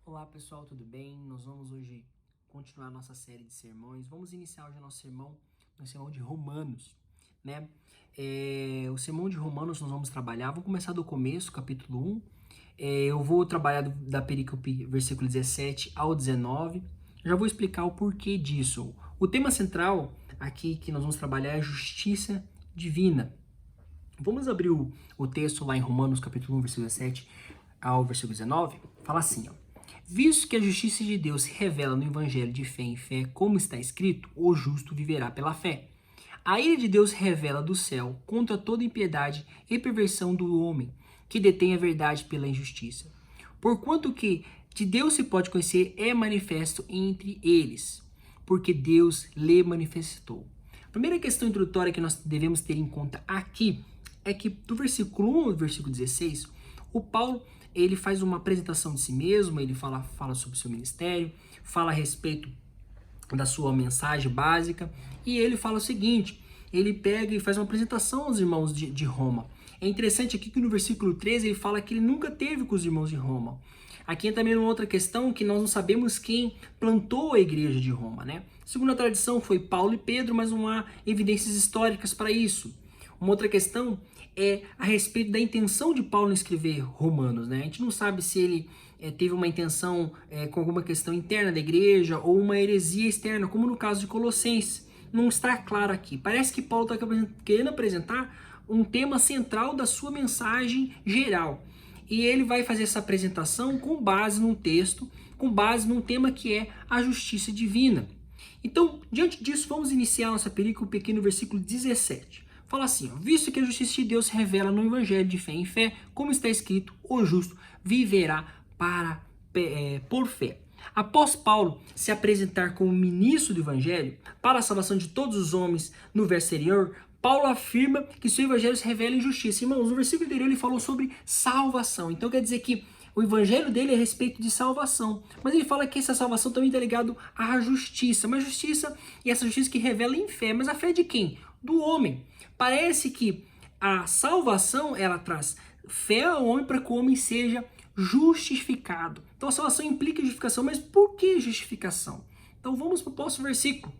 Olá pessoal, tudo bem? Nós vamos hoje continuar nossa série de sermões. Vamos iniciar hoje nosso sermão no sermão de Romanos, né? O sermão de Romanos nós vamos trabalhar, vamos começar do começo, capítulo 1. Eu vou trabalhar da perícope versículo 17 ao 19. Já vou explicar o porquê disso. O tema central aqui que nós vamos trabalhar é a justiça divina. Vamos abrir o texto lá em Romanos capítulo 1, versículo 17 ao versículo 19. Fala assim, ó. Visto que a justiça de Deus se revela no evangelho de fé em fé, como está escrito, o justo viverá pela fé. A ira de Deus se revela do céu contra toda impiedade e perversão do homem, que detém a verdade pela injustiça. Porquanto que de Deus se pode conhecer é manifesto entre eles, porque Deus lhe manifestou. A primeira questão introdutória que nós devemos ter em conta aqui é que do versículo 1 ao versículo 16, o Paulo ele faz uma apresentação de si mesmo, ele fala sobre o seu ministério, fala a respeito da sua mensagem básica, e ele fala o seguinte, ele pega e faz uma apresentação aos irmãos de Roma. É interessante aqui que no versículo 13 ele fala que ele nunca teve com os irmãos de Roma. Aqui é também uma outra questão que nós não sabemos quem plantou a igreja de Roma, né? Segundo a tradição foi Paulo e Pedro, mas não há evidências históricas para isso. Uma outra questão é a respeito da intenção de Paulo em escrever Romanos, né? A gente não sabe se ele teve uma intenção com alguma questão interna da igreja ou uma heresia externa, como no caso de Colossenses. Não está claro aqui. Parece que Paulo está querendo apresentar um tema central da sua mensagem geral. E ele vai fazer essa apresentação com base num texto, com base num tema que é a justiça divina. Então, diante disso, vamos iniciar nossa perícope aqui no versículo 17. Fala assim, ó, visto que a justiça de Deus se revela no evangelho de fé em fé, como está escrito, o justo viverá por fé. Após Paulo se apresentar como ministro do evangelho para a salvação de todos os homens no verso anterior, Paulo afirma que seu evangelho se revela em justiça. Irmãos, no versículo anterior ele falou sobre salvação. Então quer dizer que o evangelho dele é a respeito de salvação. Mas ele fala que essa salvação também está ligada à justiça. Mas justiça, e essa justiça que revela em fé. Mas a fé de quem? Do homem. Parece que a salvação, ela traz fé ao homem para que o homem seja justificado. Então a salvação implica justificação, mas por que justificação? Então vamos para o próximo versículo.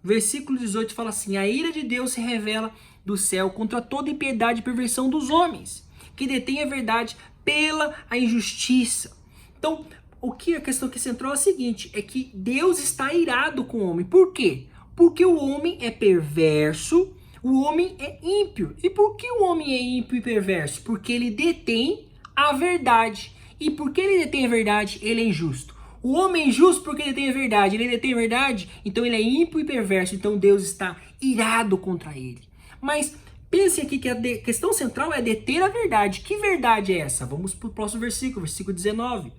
Versículo 18 fala assim, a ira de Deus se revela do céu contra toda impiedade e perversão dos homens, que detém a verdade pela a injustiça. Então, a questão que central é a seguinte, é que Deus está irado com o homem. Por quê? Porque o homem é perverso, o homem é ímpio. E por que o homem é ímpio e perverso? Porque ele detém a verdade. E porque ele detém a verdade, ele é injusto. O homem é injusto porque ele detém a verdade. Ele detém a verdade, então ele é ímpio e perverso. Então Deus está irado contra ele. Mas pense aqui que a questão central é deter a verdade. Que verdade é essa? Vamos para o próximo versículo, versículo 19.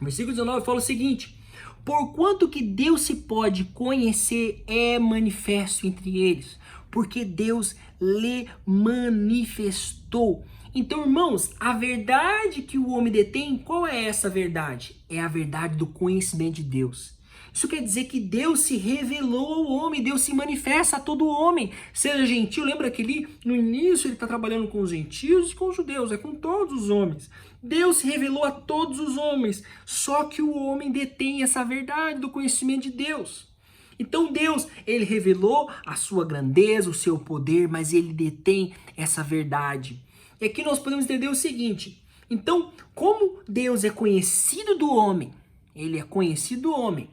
O versículo 19 fala o seguinte, porquanto que Deus se pode conhecer é manifesto entre eles, porque Deus lhe manifestou. Então, irmãos, a verdade que o homem detém, qual é essa verdade? É a verdade do conhecimento de Deus. Isso quer dizer que Deus se revelou ao homem, Deus se manifesta a todo homem. Seja gentil, lembra que ali no início ele está trabalhando com os gentios e com os judeus, é com todos os homens. Deus se revelou a todos os homens, só que o homem detém essa verdade do conhecimento de Deus. Então Deus, ele revelou a sua grandeza, o seu poder, mas ele detém essa verdade. E aqui nós podemos entender o seguinte, então como Deus é conhecido do homem, ele é conhecido do homem,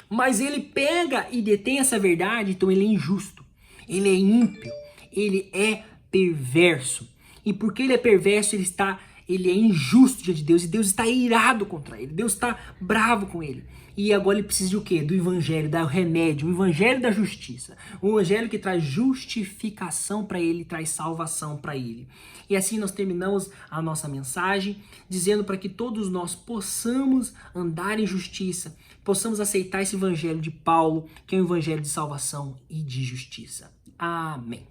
mas ele pega e detém essa verdade, então ele é injusto, ele é ímpio, ele é perverso. E porque ele é perverso, ele é injusto diante de Deus, e Deus está irado contra ele, Deus está bravo com ele. E agora ele precisa de o quê? Do evangelho, do remédio, o evangelho da justiça. O evangelho que traz justificação para ele, traz salvação para ele. E assim nós terminamos a nossa mensagem, dizendo para que todos nós possamos andar em justiça, possamos aceitar esse evangelho de Paulo, que é um evangelho de salvação e de justiça. Amém.